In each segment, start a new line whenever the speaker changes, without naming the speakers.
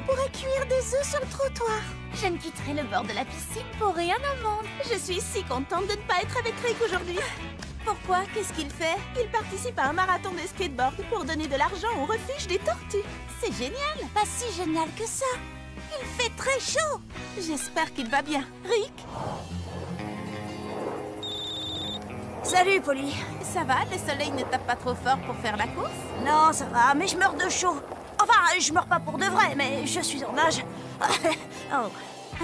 pourrait cuire des œufs sur le trottoir. Je ne quitterai le bord de la piscine pour rien au monde. Je suis si contente de ne pas être avec Rick aujourd'hui. Pourquoi? Qu'est-ce qu'il fait? Il participe à un marathon de skateboard pour donner de l'argent au refuge des tortues. C'est génial. Pas si génial que ça. Il fait très chaud. J'espère qu'il va bien. Rick?
Salut, Polly.
Ça va? Le soleil ne tape pas trop fort pour faire la course?
Non, ça va, mais je meurs de chaud. Enfin, je meurs pas pour de vrai, mais je suis en nage. Oh.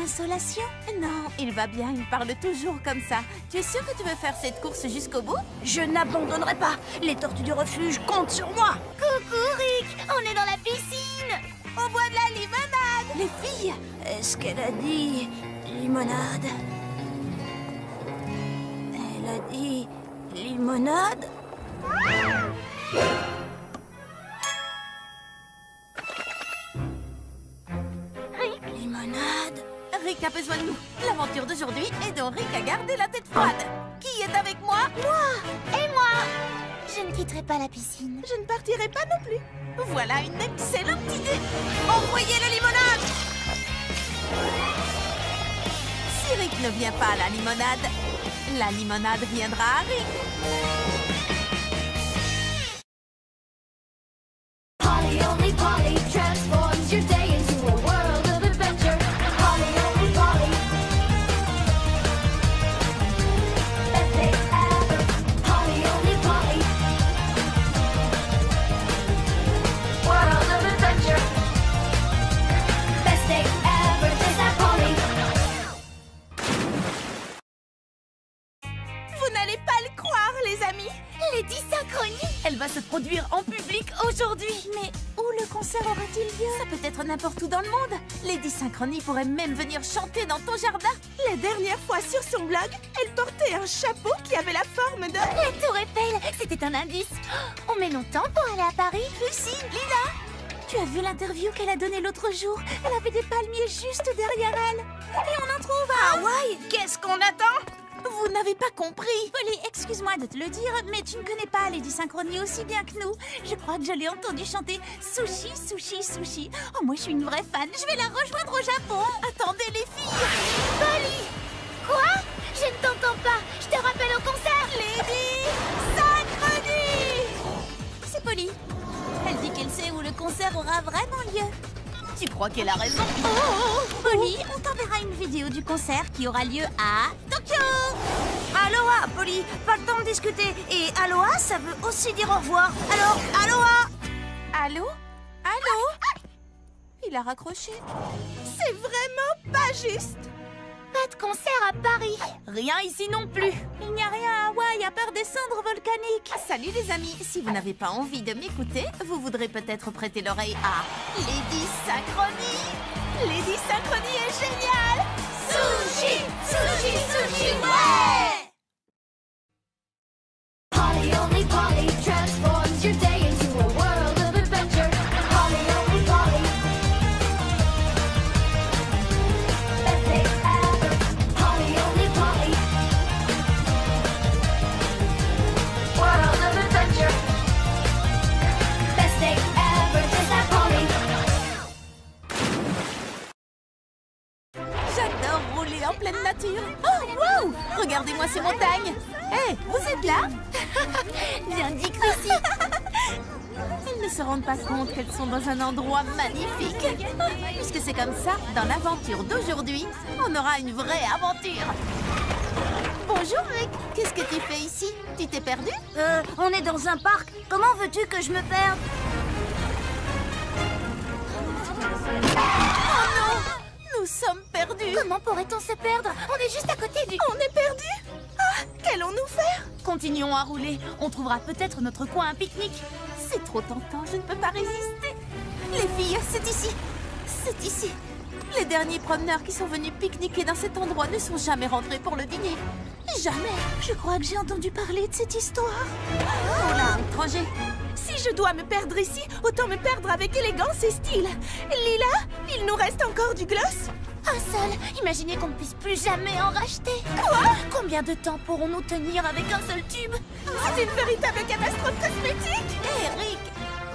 Insolation? Non, il va bien, il parle toujours comme ça. Tu es sûr que tu veux faire cette course jusqu'au bout?
Je n'abandonnerai pas. Les tortues du refuge comptent sur moi.
Coucou, Rick! On est dans la piscine! On boit de la limonade! Les filles!
Est-ce qu'elle a dit limonade? Elle a dit limonade?
Rick?
Limonade?
Rick a besoin de nous. L'aventure d'aujourd'hui est dont Rick a gardé la tête froide. Qui est avec moi? Moi! Et moi! Je ne quitterai pas la piscine. Je ne partirai pas non plus. Voilà une excellente idée. Envoyez la limonade! Si Rick ne vient pas à la limonade viendra à Rick.
Polly, only Polly transforms your day into a world of adventure. Polly, only Polly. Best day ever. Polly, only Polly. World of adventure. Best day ever. Just that Polly.
Vous n'allez pas le croire, les amis. Lady Synchronie. Elle va se produire en public aujourd'hui. Mais où le concert aura-t-il lieu? Ça peut être n'importe où dans le monde. Lady Synchronie pourrait même venir chanter dans ton jardin. La dernière fois sur son blog, elle portait un chapeau qui avait la forme de... La tour Eiffel. C'était un indice. On met longtemps pour aller à Paris. Lucie, Lila, tu as vu l'interview qu'elle a donnée l'autre jour? Elle avait des palmiers juste derrière elle. Et on en trouve à...
Hawaï, qu'est-ce qu'on attend?
Vous n'avez pas compris. Polly, excuse-moi de te le dire, mais tu ne connais pas Lady Synchronie aussi bien que nous. Je crois que je l'ai entendu chanter Sushi, Sushi, Sushi. Oh, moi, je suis une vraie fan. Je vais la rejoindre au Japon. Attendez, les filles. Polly! Quoi? Je ne t'entends pas. Je te rappelle au concert. Lady Synchronie! C'est Polly. Elle dit qu'elle sait où le concert aura vraiment lieu. Tu crois qu'elle a raison? Polly, on t'enverra une vidéo du concert qui aura lieu à Tokyo.
Aloha, Polly. Pas le temps de discuter. Et aloha, ça veut aussi dire au revoir. Alors, aloha.
Allô? Allô? Il a raccroché. C'est vraiment pas juste. Pas de concert à Paris. Rien ici non plus. Il n'y a rien à Hawaï à part des cendres volcaniques. Salut les amis. Si vous n'avez pas envie de m'écouter, vous voudrez peut-être prêter l'oreille à Lady Synchronie. Lady Synchronie est géniale. Sushi, sushi, sushi, ouais!
Polly, only Polly transforms your day into a world of adventure. Polly, only Polly. Best day ever. Polly, only Polly. World of adventure. Best day ever. Just that Polly.
J'adore rouler en pleine nature. Oh, wow! Regardez-moi ces montagnes. Hé, vous êtes là? Bien dit, Chrissy. Elles ne se rendent pas compte qu'elles sont dans un endroit magnifique. Puisque c'est comme ça, dans l'aventure d'aujourd'hui, on aura une vraie aventure. Bonjour, Rick. Qu'est-ce que tu fais ici? Tu t'es perdu?
On est dans un parc. Comment veux-tu que je me perde?
Oh non! Nous sommes perdus. Comment pourrait-on se perdre? On est juste à côté du... On est perdus? Ah, qu'allons-nous faire? Continuons à rouler. On trouvera peut-être notre coin à pique-nique. C'est trop tentant, je ne peux pas résister. Les filles, c'est ici. C'est ici. Les derniers promeneurs qui sont venus pique-niquer dans cet endroit ne sont jamais rentrés pour le dîner. Jamais. Je crois que j'ai entendu parler de cette histoire. Oh là, étranger. Si je dois me perdre ici, autant me perdre avec élégance et style. Lila, il nous reste encore du gloss? Un seul. Imaginez qu'on ne puisse plus jamais en racheter. Quoi? Combien de temps pourrons-nous tenir avec un seul tube? C'est une véritable catastrophe cosmétique. Hé, Rick,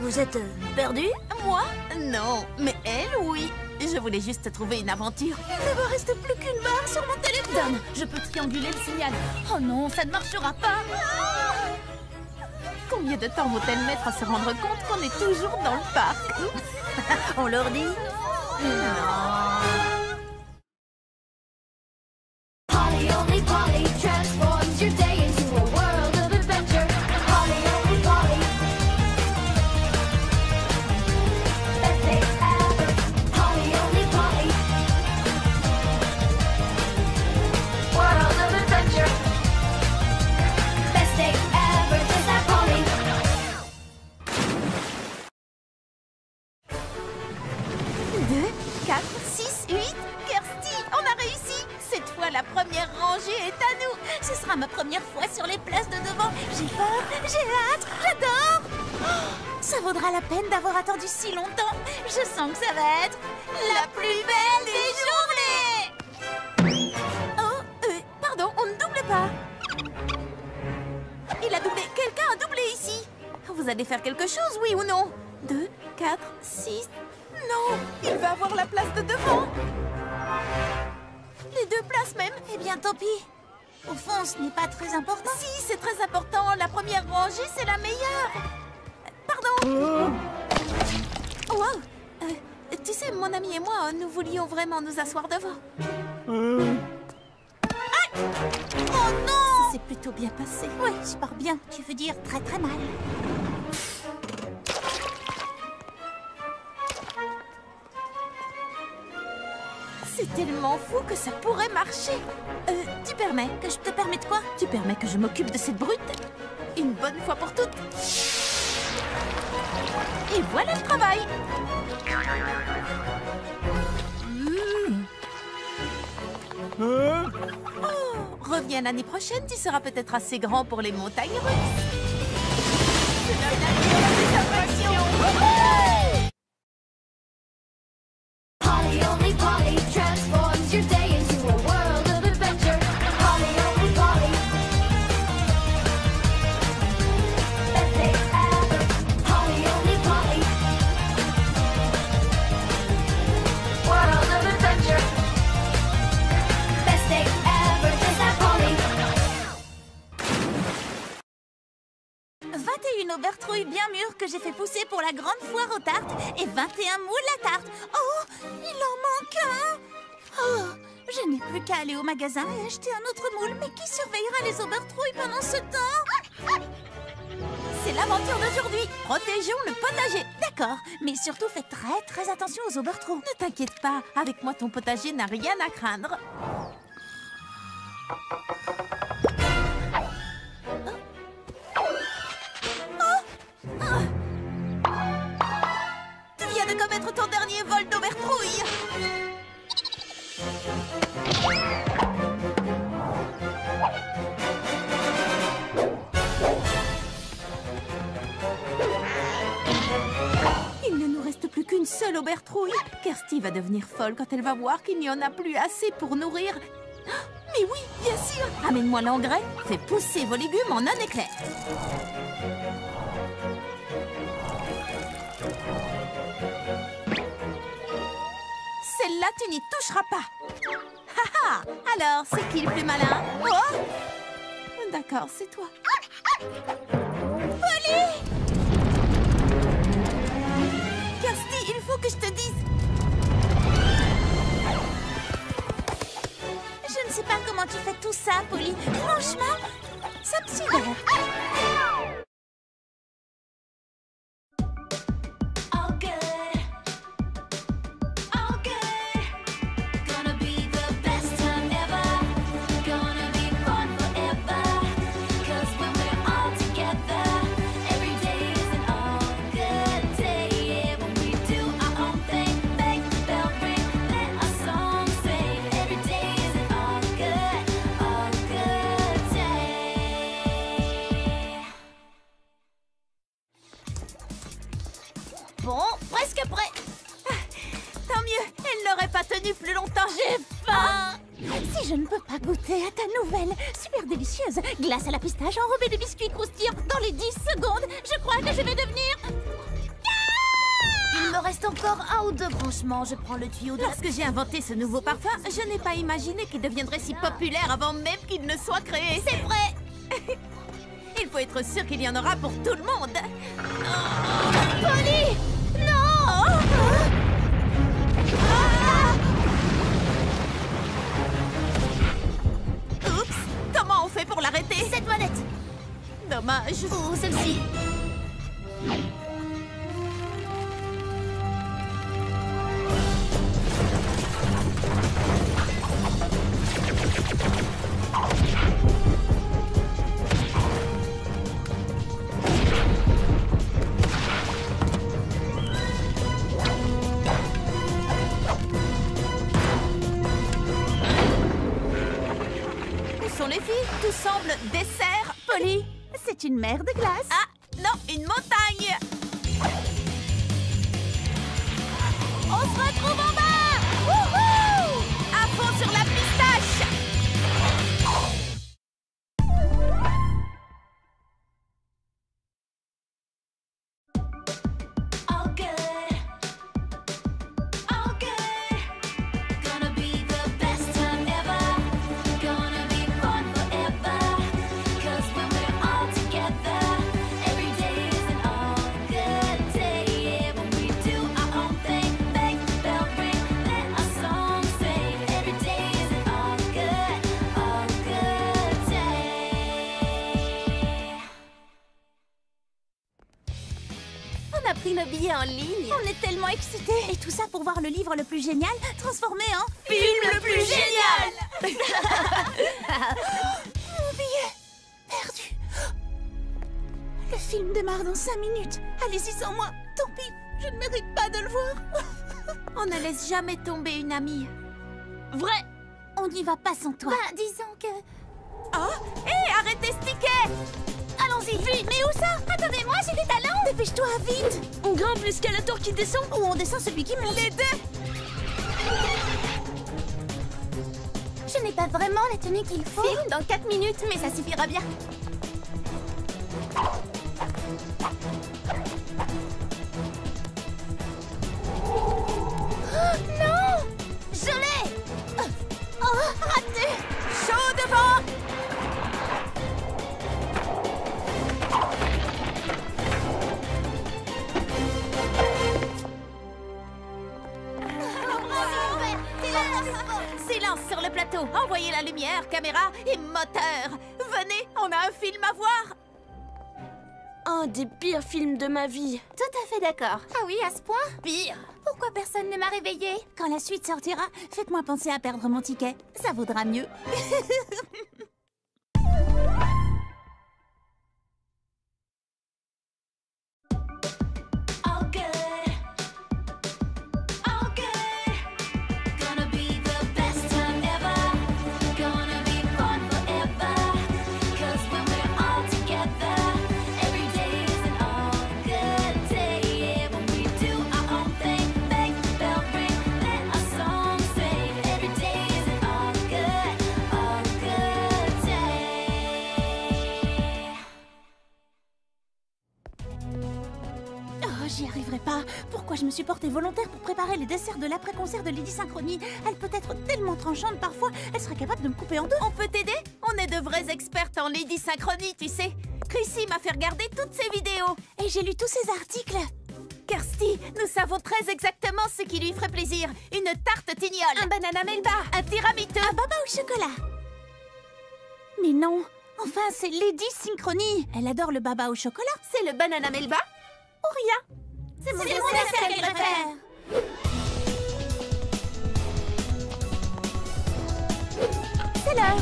Vous êtes perdu?
Moi? Non, mais elle, oui. Je voulais juste trouver une aventure. Il ne me reste plus qu'une barre sur mon téléphone. Je peux trianguler le signal. Oh non, ça ne marchera pas. Combien de temps vont-elles mettre à se rendre compte qu'on est toujours dans le parc?
On leur dit?
Polly only Polly transforms your day into a world of adventure. Polly only Polly. Best day ever. Polly only Polly. World of adventure. Best day ever. Just like Polly.
2, 4, 6, 8. Kirsty, on a réussi. Cette fois, la première rangée est à nous. Ce sera ma première fois sur les places de devant. J'ai peur, j'ai hâte, j'adore. Oh, ça vaudra la peine d'avoir attendu si longtemps. Je sens que ça va être la plus belle des journées. Oh, pardon, on ne double pas. Il a doublé. Quelqu'un a doublé ici. Vous allez faire quelque chose, oui ou non? 2, 4, 6... Non, il va avoir la place de devant. Les deux places même. Eh bien, tant pis. Au fond, ce n'est pas très important. Si, c'est très important. La première rangée, c'est la meilleure. Pardon. Wow. Tu sais, mon ami et moi, nous voulions vraiment nous asseoir devant. Aïe! Oh non! Ça s'est plutôt bien passé. Oui, je pars bien. Tu veux dire très très mal. C'est tellement fou que ça pourrait marcher. Tu permets que je te permette quoi? Tu permets que je m'occupe de cette brute? Une bonne fois pour toutes. Et voilà le travail. Oh, reviens l'année prochaine, tu seras peut-être assez grand pour les montagnes russes. C'est la
Polly only Polly transforms your day into a world of adventure. Polly only Polly. Best day ever. Polly only Polly. World of adventure. Best day ever. Just like Polly.
21 aubertrouilles bien mûres que j'ai fait pousser pour la grande foire aux tartes et 21 moules à tarte. Oh, il en manque un. Oh, je n'ai plus qu'à aller au magasin et acheter un autre moule. Mais qui surveillera les aubertrouilles pendant ce temps? C'est l'aventure d'aujourd'hui. Protégeons le potager. D'accord, mais surtout fais très attention aux aubertrouilles. Ne t'inquiète pas, avec moi ton potager n'a rien à craindre. Tu viens de commettre ton dernier vol d'aubertrouille. Il ne nous reste plus qu'une seule aubertrouille. Kirsty va devenir folle quand elle va voir qu'il n'y en a plus assez pour nourrir. Mais oui, bien sûr. Amène-moi l'engrais, fais pousser vos légumes en un éclair. Celle-là, tu n'y toucheras pas. Haha. Alors, c'est qui le plus malin? Oh, d'accord, c'est toi. Polly! Kirsty, il faut que je te dise. Je ne sais pas comment tu fais tout ça, Polly. Franchement, ça me sidère.
All good. All good. Gonna be the best time ever. Gonna be fun forever. 'Cause when we're all together, every day is an all good day. Yeah, when we do our own thing, make the bell ring, let our song sing. Every day is an all good day.
Bon, presque prêt. Tant mieux, elle n'aurait pas tenu plus longtemps. J'ai faim. Si je ne peux pas goûter à ta nouvelle, super délicieuse glace à la pistache enrobée de biscuits croustillants dans les 10 secondes, je crois que je vais devenir
encore un ou deux branchements, je prends le tuyau de...
Lorsque j'ai inventé ce nouveau parfum, je n'ai pas imaginé qu'il deviendrait si populaire avant même qu'il ne soit créé.
C'est vrai.
Il faut être sûr qu'il y en aura pour tout le monde.
Polly! Non!
Oups! Comment on fait pour l'arrêter?
Cette manette!
Dommage.
Ou celle-ci.
Où sont les filles? Tout semble dessert, Polly.
C'est une mer de glace.
Ah, non, une montagne.
On se retrouve en bas! Wouhou!
À fond sur la pistache.
All good, all good. Gonna be the best time ever. Gonna be fun forever. 'Cause when we're all together, every day is an all good day. Yeah, when we do our own thing, bang, bell ring, let our song sing. Every day is an all good day.
On a pris nos billets en ligne.
On est tellement excités. Et tout ça pour voir le livre le plus génial transformé en...
Film le plus génial.
Mon billet perdu. Le film démarre dans 5 minutes. Allez-y sans moi. Tant pis, je ne mérite pas de le voir.
On ne laisse jamais tomber une amie.
Vrai. On n'y va pas sans toi.
Bah, disons que... Oh, hé, arrêtez ce ticket.
Allons-y, vite. Mais où ça? Attendez-moi, j'ai des talents. Dépêche-toi, vite. On grimpe l'escalator qui descend ou on descend celui qui monte?
Les deux.
Je n'ai pas vraiment la tenue qu'il faut.
Film dans 4 minutes, mais ça suffira bien.
Non! Je l'ai! Oh, raté!
Chaud devant. Silence sur le plateau. Envoyez la lumière, caméra et moteur. Venez, on a un film à voir.
Un des pires films de ma vie.
Tout à fait d'accord.
Ah oui, à ce point? Pire.
Pourquoi personne ne m'a réveillée? Quand la suite sortira, faites-moi penser à perdre mon ticket. Ça vaudra mieux.
All good, all good. Gonna be the best time ever. Gonna be fun forever. 'Cause when we're all together, every day is an all good day. Yeah, when we do our own thing, bang, bell ring, let our song sing. Every day is an all good day.
Oh, j'y arriverai pas. Pourquoi je me suis portée volontaire pour préparer les desserts de l'après-concert de Lady Synchronie? Elle peut être tellement tranchante parfois, elle serait capable de me couper en deux.
On peut t'aider? On est de vraies expertes en Lady Synchronie, tu sais. Chrissy m'a fait regarder toutes ses vidéos.
Et j'ai lu tous ces articles.
Kirsty, nous savons très exactement ce qui lui ferait plaisir. Une tarte tignole.
Un banana melba.
Un tiramisu.
Un baba au chocolat. Mais non, enfin c'est Lady Synchronie. Elle adore le baba au chocolat.
C'est le banana melba ou rien.
C'est mon dessert qu'elle préfère. C'est l'heure.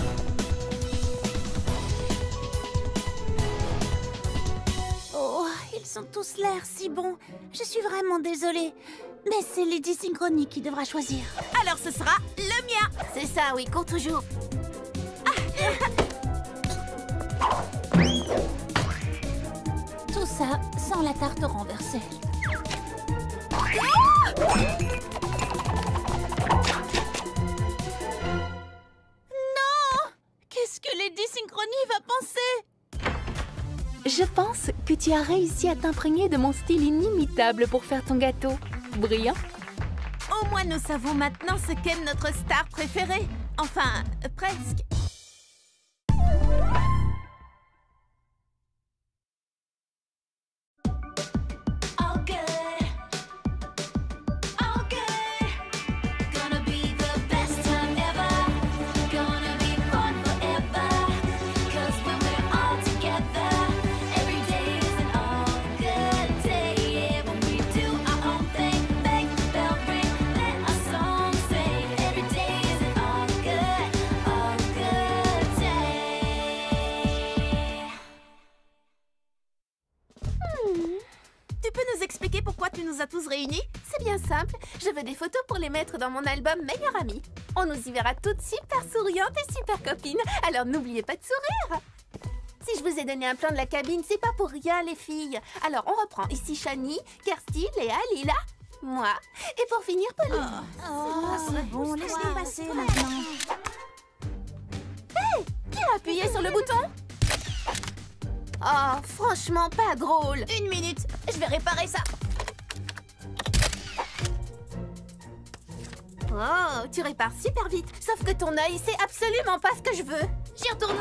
Oh, ils ont tous l'air si bons. Je suis vraiment désolée. Mais c'est Lady Synchronie qui devra choisir.
Alors ce sera le mien.
C'est ça, oui, compte toujours. Tout ça sans la tarte renversée. Non! Qu'est-ce que Lady Synchronie va penser?
Je pense que tu as réussi à t'imprégner de mon style inimitable pour faire ton gâteau.
Brillant.
Au moins, nous savons maintenant ce qu'est notre star préférée. Enfin, presque.
All good, all good. Gonna be the best time ever. Gonna be fun forever. 'Cause when we're all together, every day is an all good day. Yeah, when we do our own thing, make the bell ring, let our song sing. Every day is an all good day.
Tu peux nous expliquer pourquoi tu nous as tous réunis? C'est bien simple. Je veux des photos pour les mettre dans mon album Meilleure Amie. On nous y verra toutes super souriantes et super copines. Alors n'oubliez pas de sourire. Si je vous ai donné un plan de la cabine, c'est pas pour rien, les filles. Alors on reprend. Ici Shani, Kirsty, Léa, Lila, moi. Et pour finir, Pauline.
C'est bon, laisse-nous passer maintenant.
Qui a appuyé sur le bouton? Oh, franchement, pas drôle. Une minute, je vais réparer ça. Oh, tu répares super vite. Sauf que ton œil, c'est absolument pas ce que je veux. J'y retourne.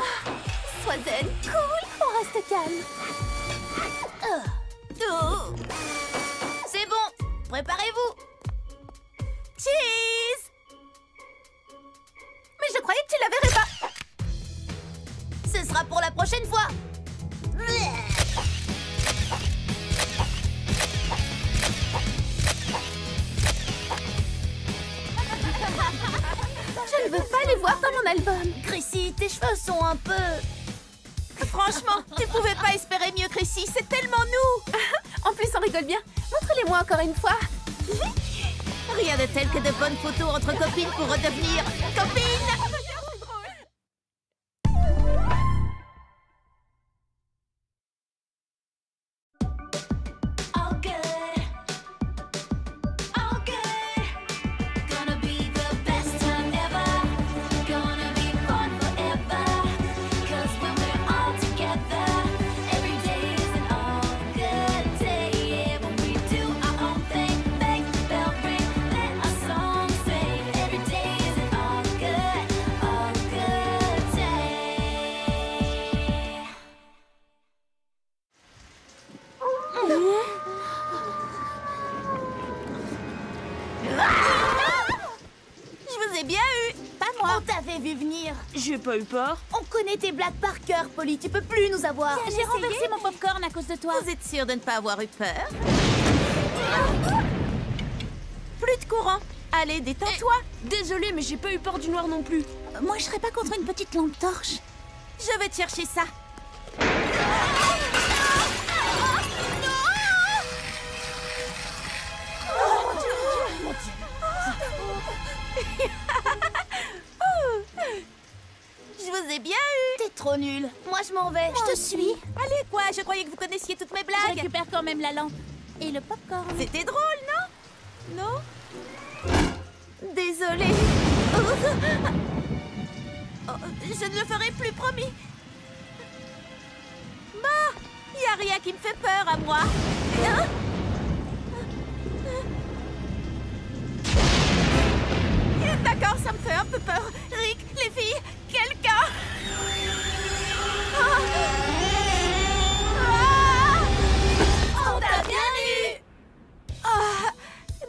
Sois zen, cool, on reste calme. Oh. C'est bon, préparez-vous. Cheese. Mais je croyais que tu la verrais pas. Ce sera pour la prochaine fois. Je ne veux pas les voir dans mon album. Chrissy, tes cheveux sont un peu... Franchement, tu pouvais pas espérer mieux, Chrissy. C'est tellement nous. En plus, on rigole bien. Montre-les-moi encore une fois. Rien de tel que de bonnes photos entre copines pour redevenir copines.
All good, all good. Gonna be the best time ever. Gonna be fun forever. 'Cause when we're all together, every day is an all good day. Yeah, when we do our own thing, make the bell ring, let our song sing. Every day is an all good day.
Je vous ai bien eu. Pas moi. On t'avait vu venir.
J'ai pas eu peur.
On connaît tes blagues par cœur, Polly. Tu peux plus nous avoir.
J'ai renversé mon popcorn à cause de toi.
Vous êtes sûre de ne pas avoir eu peur? Plus de courant. Allez, détends-toi.
Désolée, mais j'ai pas eu peur du noir non plus.
Moi, je serais pas contre une petite lampe torche.
Je vais te chercher ça. Je vous ai bien eu. T'es trop nulle. Moi, je m'en vais.
Je te suis.
Allez, quoi? Je croyais que vous connaissiez toutes mes
Je
blagues.
récupère quand même la lampe. Et le popcorn.
C'était drôle, non? Non? Désolée. Oh, je ne le ferai plus, promis. Bah, y a rien qui me fait peur à moi. Hein? D'accord, ça me fait un peu peur. Rick, les filles, quelqu'un. On t'a bien eu.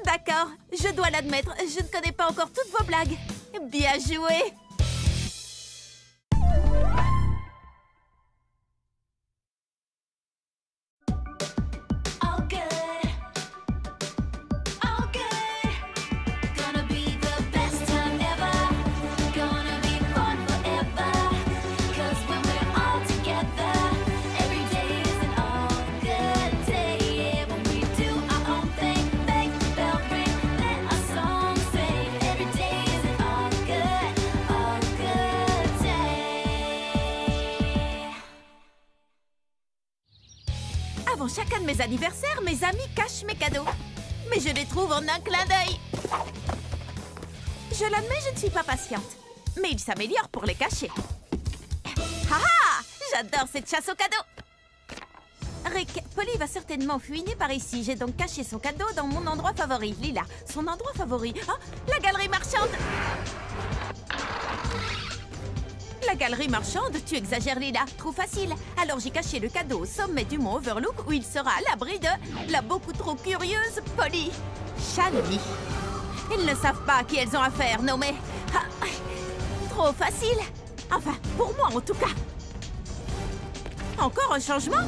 D'accord, je dois l'admettre, je ne connais pas encore toutes vos blagues. Bien joué.
All good, all good. Gonna be the best time ever. Gonna be fun forever. 'Cause when we're all together, every day is an all good day. Yeah, when we do our own thing, make the bell ring, let our song sing. Every day is an all good day.
Avant chacun de mes anniversaires, mes amis cachent mes cadeaux. Mais je les trouve en un clin d'œil. Je l'admets, je ne suis pas patiente. Mais ils s'améliorent pour les cacher. Ah ah! J'adore cette chasse aux cadeaux.
Rick, Polly va certainement fouiner par ici. J'ai donc caché son cadeau dans mon endroit favori. Lila, son endroit favori. Ah, la galerie marchande. La galerie marchande, tu exagères, Lila. Trop facile. Alors j'ai caché le cadeau au sommet du mont Overlook où il sera à l'abri de la beaucoup trop curieuse Polly. Shani. Ils ne savent pas à qui elles ont affaire, non mais... Ah, trop facile. Enfin, pour moi en tout cas. Encore un changement?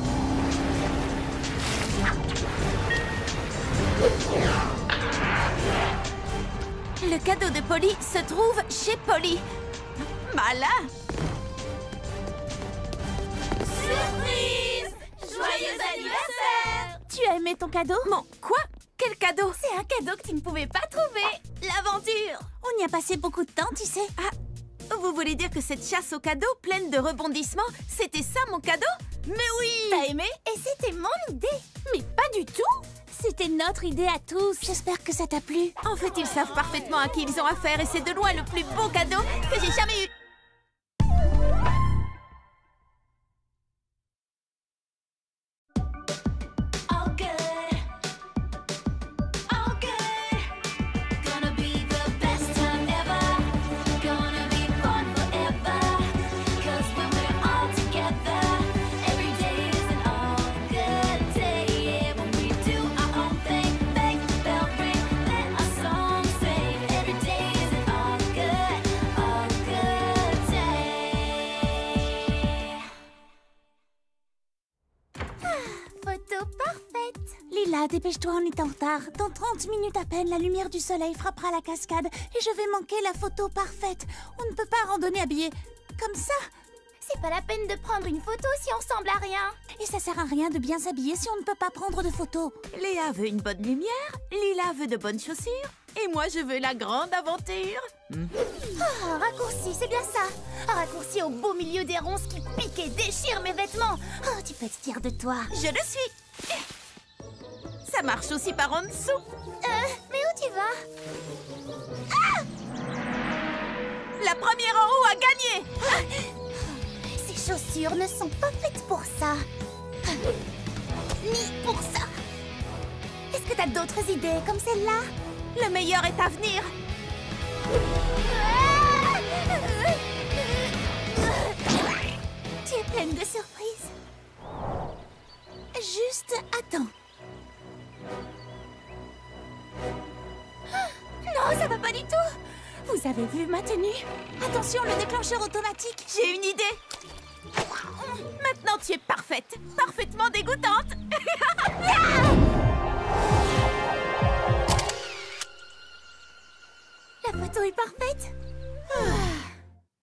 Le cadeau de Polly se trouve chez Polly. Malin!
Surprise! Joyeux anniversaire!
Tu as aimé ton cadeau? Mon quoi? Quel cadeau?
C'est un cadeau que tu ne pouvais pas trouver. L'aventure!
On y a passé beaucoup de temps, tu sais. Ah, vous voulez dire que cette chasse au cadeau pleine de rebondissements, c'était ça mon cadeau? Mais oui!
T'as aimé? Et c'était mon idée. Mais pas du tout!
C'était notre idée à tous. J'espère que ça t'a plu. En fait, ils savent parfaitement à qui ils ont affaire et c'est de loin le plus beau cadeau que j'ai jamais eu.
All good, all good. Gonna be the best time ever. Gonna be fun forever. 'Cause when we're all together, every day is an all good day. Yeah, when we do our own thing, make the bell ring, let our song sing. Every day is an all good day.
Photo parfaite.
Lila, dépêche-toi, on est en retard. Dans 30 minutes à peine, la lumière du soleil frappera la cascade et je vais manquer la photo parfaite. On ne peut pas randonner habillé comme ça.
C'est pas la peine de prendre une photo si on ressemble à rien.
Et ça sert à rien de bien s'habiller si on ne peut pas prendre de photos. Léa veut une bonne lumière, Lila veut de bonnes chaussures et moi je veux la grande aventure.
Un raccourci, c'est bien ça. Un raccourci au beau milieu des ronces qui piquent et déchirent mes vêtements. Oh, tu peux être fière de toi.
Je le suis. Ça marche aussi par en dessous.
Mais où tu vas?
La première en haut a gagné.
Ces chaussures ne sont pas faites pour ça. Ni pour ça. Est-ce que t'as d'autres idées comme celle-là?
Le meilleur est à venir.
Tu es pleine de surprises.
Juste attends.
Non, ça va pas du tout.
Vous avez vu ma tenue? Attention, le déclencheur automatique. J'ai une idée. Maintenant, tu es parfaite. Parfaitement dégoûtante.
La photo est parfaite.